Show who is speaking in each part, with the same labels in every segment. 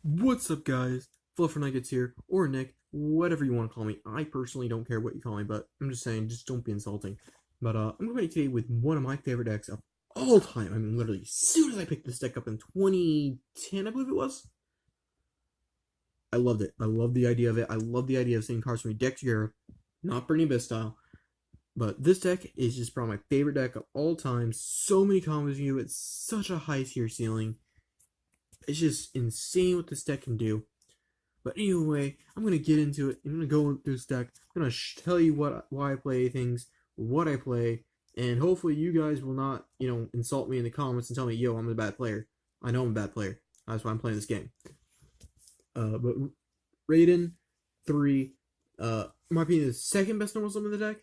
Speaker 1: What's up, guys? Fluffer Nuggets here, or Nick, whatever you want to call me. I personally don't care what you call me, but I'm just saying, just don't be insulting. But I'm going to be today with one of my favorite decks of all time. I mean, literally, as soon as I picked this deck up in 2010, I believe it was, I loved it. I love the idea of it. I love the idea of seeing cards from a deck together, not Bernie Abyss style. But this deck is just probably my favorite deck of all time. So many combos you, it's such a high tier ceiling. It's just insane what this deck can do. But anyway, I'm gonna get into it. I'm gonna go through this deck. I'm gonna tell you why I play things, what I play, and hopefully you guys will not, insult me in the comments and tell me, yo, I'm a bad player. I know I'm a bad player. That's why I'm playing this game. But Raiden 3, in my opinion, the second best normal summon in the deck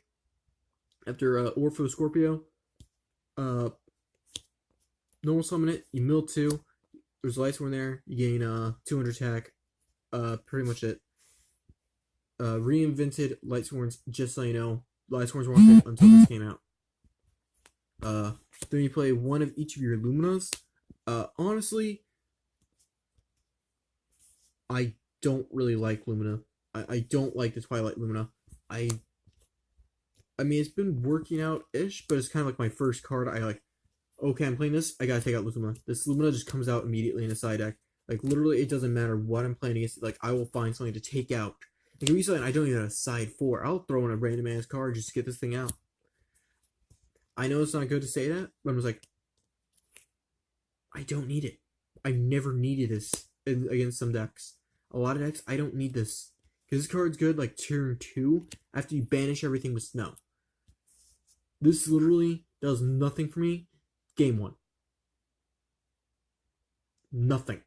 Speaker 1: after Orpho Scorpio. Normal summon it. You mill 2. There's Lightsworn there. You gain 200 attack. Pretty much it. Reinvented Lightsworns, just so you know. Lightsworns weren't fit until this came out. Then you play one of each of your Luminas. Honestly, I don't really like Lumina. I don't like the Twilight Lumina. I mean, it's been working out-ish, but it's kind of like my first card. I like, okay, I'm playing this, I gotta take out Lumina. This Lumina just comes out immediately in a side deck. Like, literally, it doesn't matter what I'm playing against. Like, I will find something to take out. Like, if you say I don't even have a side 4, I'll throw in a random ass card just to get this thing out. I know it's not good to say that, but I'm just like, I don't need it. I never needed this against some decks. A lot of decks, I don't need this. Because this card's good, like, turn 2, after you banish everything with snow. This literally does nothing for me. Game 1. Nothing.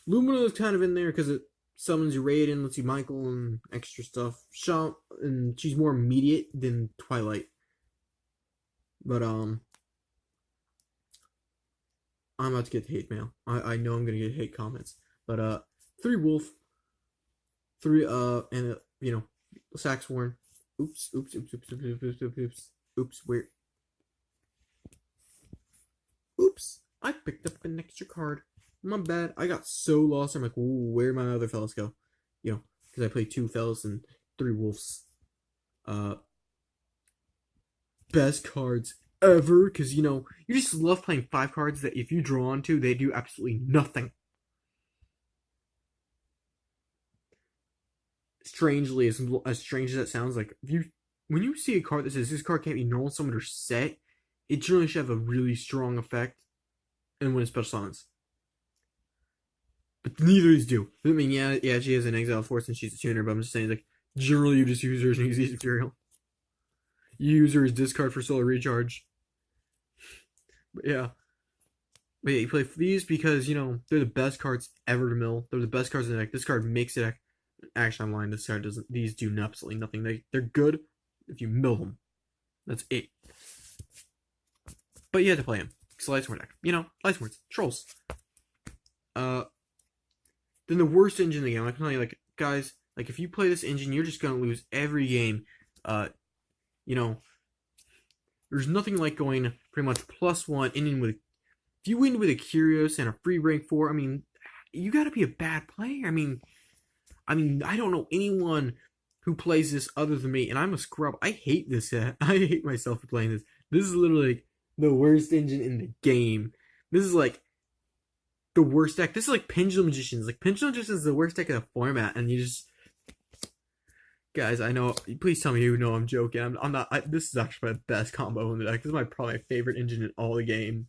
Speaker 1: Lumina is kind of in there because it summons your Raiden, lets you Michael and extra stuff. And she's more immediate than Twilight. But I'm about to get hate mail. I know I'm gonna get hate comments. But 3 Wulf, 3 and Saxworn. Oops, where? Oops, I picked up an extra card. My bad. I got so lost. I'm like, where my other fellas go? Because I played 2 fellas and 3 wolves. Best cards ever. Because, you just love playing 5 cards that if you draw onto, they do absolutely nothing. Strangely, as strange as that sounds, like, when you see a card that says this card can't be normal summoned or set, it generally should have a really strong effect. And when it special summons. But neither of these do. I mean, yeah, she has an exile force and she's a tuner, but I'm just saying, like, generally you just use her as an easy material. You use her as discard for solar recharge. But yeah, you play these because, they're the best cards ever to mill. They're the best cards in the deck. This card makes it. Actually, I'm lying. This card doesn't. These do absolutely nothing. They're good if you mill them. That's it. But you have to play them. It's a Lightsworn deck. Lightsworns. Trolls. Then the worst engine in the game. I'm telling you, like, guys, like, if you play this engine, you're just gonna lose every game. There's nothing like going pretty much +1 ending with. If you win with a Curious and a free rank 4, I mean, you gotta be a bad player. I mean, I don't know anyone who plays this other than me, and I'm a scrub. I hate this. I hate myself for playing this. This is literally like the worst engine in the game. This is like the worst deck. This is like Pendulum Magicians. Like, Pendulum Magicians is the worst deck in the format, and you just... Guys, I know. Please tell me you know I'm joking. I'm not. This is actually my best combo in the deck. This is probably my favorite engine in all the game.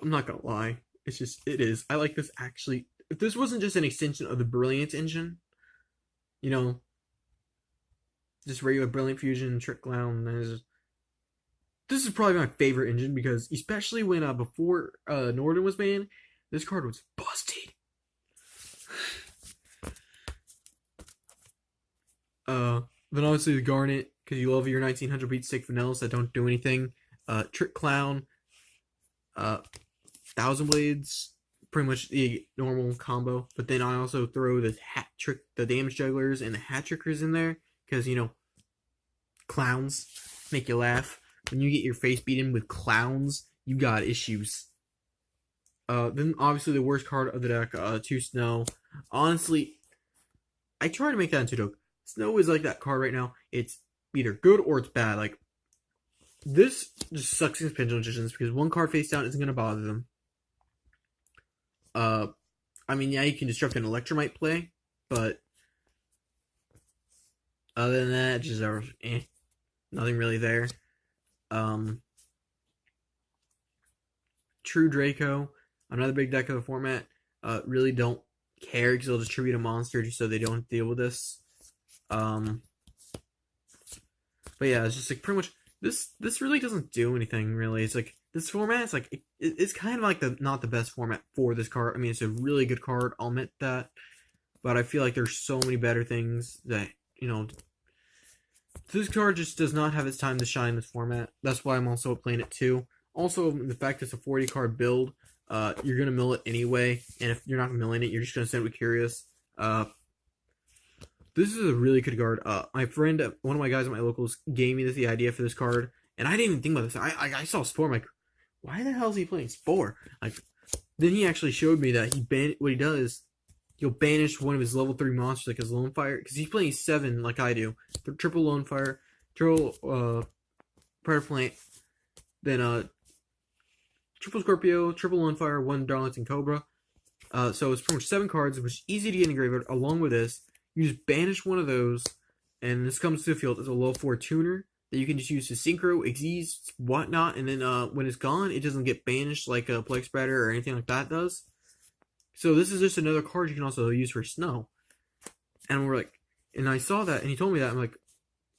Speaker 1: I'm not gonna lie. It is. I like this actually. If this wasn't just an extension of the Brilliant engine, just regular Brilliant Fusion, Trick Clown, this is probably my favorite engine because, especially when before Norden was banned, this card was busted. Then obviously the Garnet, because you love your 1900 beat stick vanillas that don't do anything. Trick Clown, Thousand Blades, pretty much the normal combo. But then I also throw the damage jugglers and the hat trickers in there because clowns make you laugh. When you get your face beaten with clowns, you got issues. Then obviously the worst card of the deck, 2 Snow. Honestly, I try to make that into a joke. Snow is like that card right now. It's either good or it's bad. Like, this just sucks against Pendulum Magicians because one card face down isn't going to bother them. I mean, yeah, you can disrupt an Electromite play, but other than that, just nothing really there. True Draco, another big deck of the format. Really don't care because they'll just tribute a monster just so they don't deal with this. But yeah, it's just like pretty much this really doesn't do anything really. It's like this format. It's like it's kind of like not the best format for this card. I mean, it's a really good card. I'll admit that, but I feel like there's so many better things that this card just does not have its time to shine in this format. That's why I'm also playing it too. Also, the fact it's a 40 card build, you're going to mill it anyway, and if you're not milling it, you're just going to send it with Curious. This is a really good card. My friend, one of my guys at my locals, gave me the idea for this card, and I didn't even think about this. I saw Spore, I'm like, why the hell is he playing Spore? Like, then he actually showed me that what he does, he'll banish one of his level 3 monsters, like his lonefire, because he's playing 7 like I do. Triple lonefire, triple predaplant, then triple Scorpio, triple lonefire, 1 darlingtonia and cobra. So it's pretty much 7 cards, which is easy to get in the graveyard. Along with this, you just banish one of those, and this comes to the field as a low 4 tuner that you can just use to synchro, exease, whatnot, and then when it's gone, it doesn't get banished like a plague spreader or anything like that does. So this is just another card you can also use for Snow. And we're like, and I saw that, and he told me that, I'm like,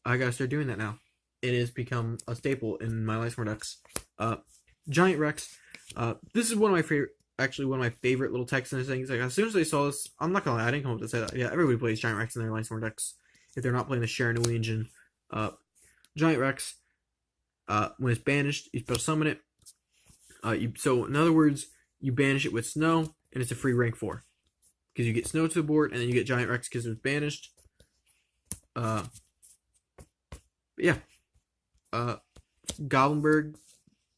Speaker 1: I gotta start doing that now. It has become a staple in my Lightsworn decks. Giant Rex. This is one of my favorite. Actually, one of my favorite little Texan things. Like, as soon as I saw this, I'm not gonna lie, I didn't come up to say that. Yeah, everybody plays Giant Rex in their Lightsworn decks if they're not playing the Sharanui engine. Giant Rex, when it's banished, you spell summon it. So in other words, you banish it with Snow, and it's a free rank 4 because you get Snow to the board, and then you get Giant Rex because it was banished. Yeah. Goblindberg.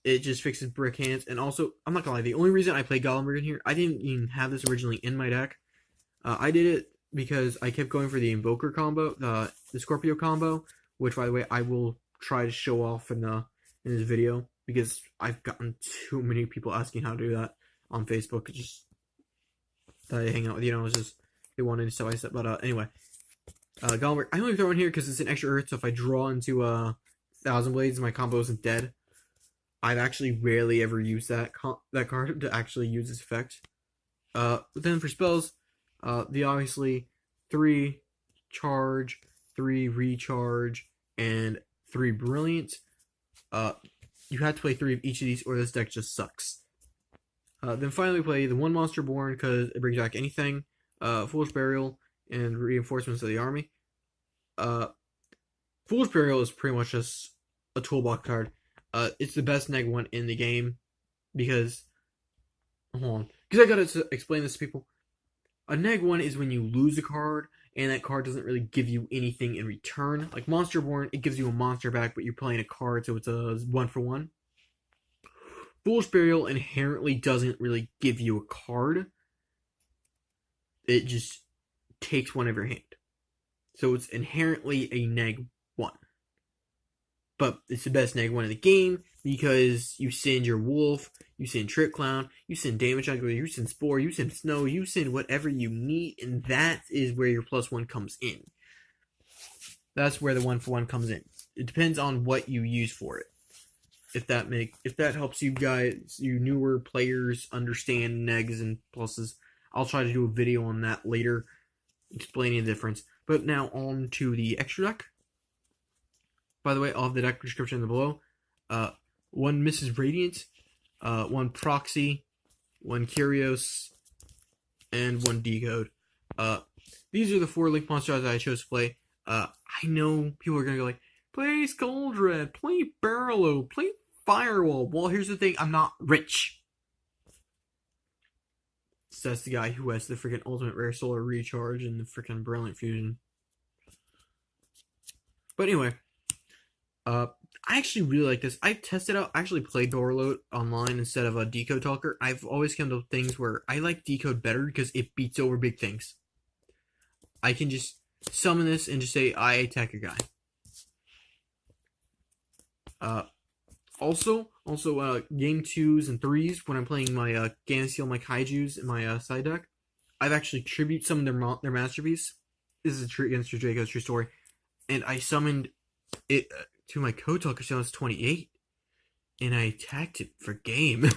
Speaker 1: It just fixes brick hands, and also, I'm not gonna lie, the only reason I played Goblindberg in here, I didn't even have this originally in my deck. I did it because I kept going for the Invoker combo, the Scorpio combo, which, by the way, I will try to show off in this video, because I've gotten too many people asking how to do that on Facebook. It's just that I hang out with, it's just, they wanted stuff I said, but anyway. Goblindberg, I only throw in here because it's an extra earth, so if I draw into Thousand Blades, my combo isn't dead. I've actually rarely ever used that card to actually use this effect. But then for spells, the obviously 3 charge, 3 recharge, and 3 brilliant. You have to play 3 of each of these, or this deck just sucks. Then finally play the 1 monster born because it brings back anything. Foolish Burial and reinforcements of the army. Foolish Burial is pretty much just a toolbox card. It's the best neg 1 in the game because, hold on, because I gotta explain this to people. A neg 1 is when you lose a card and that card doesn't really give you anything in return. Like Monster Born, it gives you a monster back, but you're playing a card, so it's a 1-for-1. Foolish Burial inherently doesn't really give you a card. It just takes one of your hand. So it's inherently a neg 1. But it's the best neg 1 in the game because you send your Wulf, you send Trick Clown, you send Damage Juggler, you send Spore, you send Snow, you send whatever you need, and that is where your +1 comes in. That's where the 1-for-1 comes in. It depends on what you use for it. If that helps you guys, you newer players, understand negs and pluses, I'll try to do a video on that later, explaining the difference. But now on to the extra deck. By the way, I'll have the deck description below. 1 Mrs. Radiant, 1 Proxy, 1 Curious, and 1 Decode. These are the 4 Link monsters that I chose to play. I know people are going to go like, play Skuldred, play Barrellow, play Firewall. Well, here's the thing, I'm not rich. So that's the guy who has the freaking Ultimate Rare Solar Recharge and the freaking Brilliant Fusion. But anyway, I actually really like this. I've tested out, I actually played Overload online instead of a Decode Talker. I've always come to things where I like Decode better because it beats over big things. I can just summon this and just say, I attack a guy. Also, game 2s and 3s, when I'm playing my Gamma Seal, my Kaijus, in my side deck, I've actually tribute summoned their masterpiece. This is against your Draco's true story. And I summoned it to my Code Talker, so it's 28. And I attacked it for game.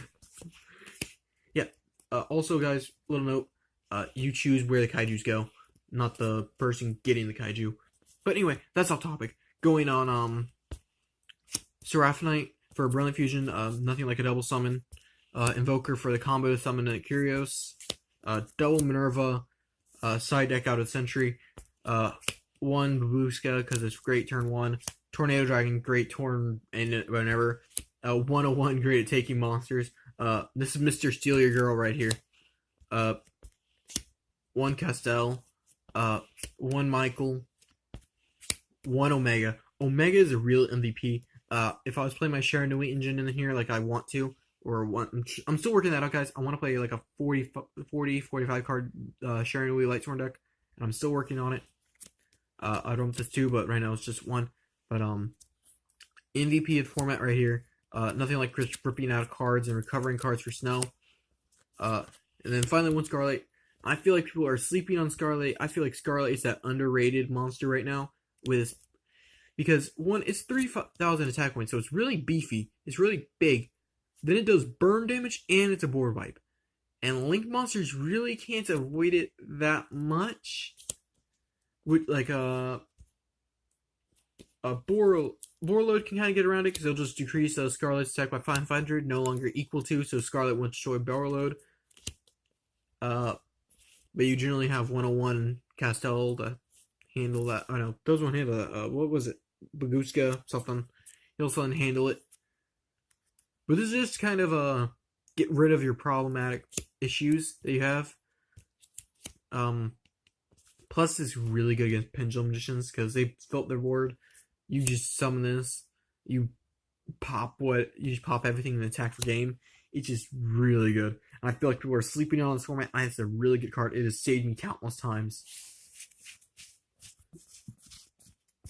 Speaker 1: Yeah. Also, guys, little note. You choose where the Kaijus go, not the person getting the Kaiju. But anyway, that's off topic. Going on, Seraphinite for a Brilliant Fusion, nothing like a double summon. Invoker for the combo summon at Curios. Double Minerva, side deck out of Sentry. One bagooska because it's great turn 1. Tornado Dragon, great turn and whenever. 101, great at taking monsters. This is Mr. Steal Your Girl right here. 1 Castel. 1 Michael. 1 Omega. Omega is a real MVP. If I was playing my Sharon Nui engine in here like I want to, I'm still working that out, guys. I want to play like a 45 card Sharon Nui Lightsworn deck, and I'm still working on it. I don't have this 2, but right now it's just 1. But MVP of format right here. Nothing like Chris ripping out cards and recovering cards for snow. And then finally 1 Scarlet. I feel like people are sleeping on Scarlet. I feel like Scarlet is that underrated monster right now with. Because, 1, it's 3,000 attack points, so it's really beefy. It's really big. Then it does burn damage, and it's a board wipe. And Link monsters really can't avoid it that much. With, like, a boar load can kind of get around it, because it'll just decrease Scarlet's attack by 500, no longer equal to, so Scarlet won't destroy boar load. But you generally have 101 Castel to handle that. I know, those won't handle that. What was it? Bagooska, something. He'll suddenly handle it. But this is just kind of get rid of your problematic issues that you have. Plus, it's really good against Pendulum Magicians because they felt their board. You just summon this, you pop everything and attack for game. It's just really good. And I feel like people are sleeping on this format. It's a really good card. It has saved me countless times.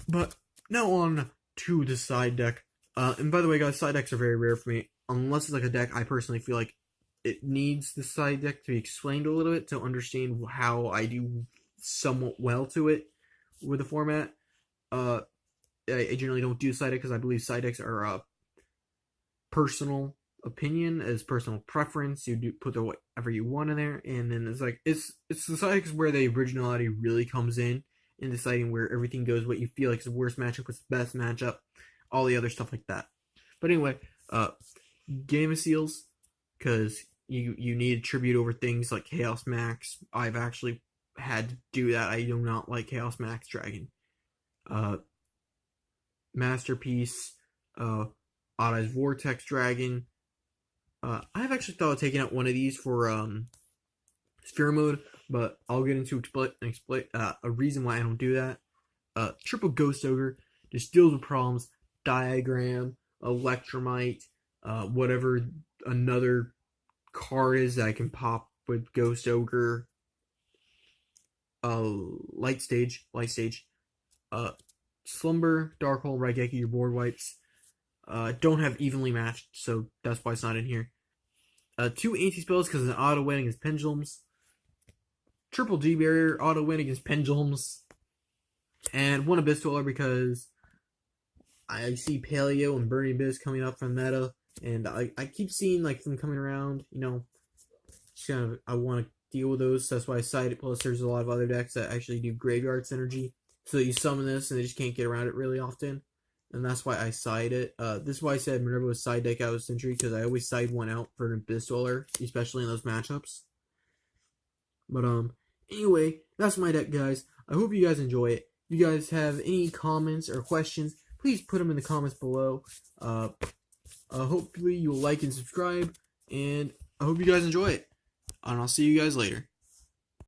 Speaker 1: But now on to the side deck. And by the way, guys, side decks are very rare for me. Unless it's like a deck I personally feel like it needs the side deck to be explained a little bit to understand how I do somewhat well to it with the format. I generally don't do side deck because I believe side decks are a personal opinion, as personal preference. You do put whatever you want in there, and then it's like it's the side decks where the originality really comes in deciding where everything goes, what you feel like is the worst matchup, what's the best matchup, all the other stuff like that. But anyway, Gamma Seals, because you need tribute over things like Chaos Max. I've actually had to do that. I do not like Chaos Max Dragon. Masterpiece, Oddeyes Vortex Dragon. I've actually thought of taking out one of these for Sphere Mode, but I'll get into a reason why I don't do that. Triple Ghost Ogre just deals with problems. Diagram, Electromite, whatever another card is that I can pop with Ghost Ogre. Light Stage, Slumber, Darkhold, Raigeki, your board wipes. Don't have evenly matched, so that's why it's not in here. 2 anti-spells because it's an auto win against pendulums. Triple G barrier, auto win against pendulums. And 1 Abyss Dweller because I see Paleo and Burning Abyss coming up from meta, and I keep seeing like them coming around, you know. Just kind of, I want to deal with those, so that's why I cite it. Plus there's a lot of other decks that actually do graveyard synergy, so you summon this and they just can't get around it really often, and that's why I side it. This is why I said Minerva was side deck out of Century, because I always side one out for an Abyss Dweller, especially in those matchups. But anyway, that's my deck, guys. I hope you guys enjoy it. If you guys have any comments or questions, please put them in the comments below. Hopefully you'll like and subscribe, and I hope you guys enjoy it. And I'll see you guys later.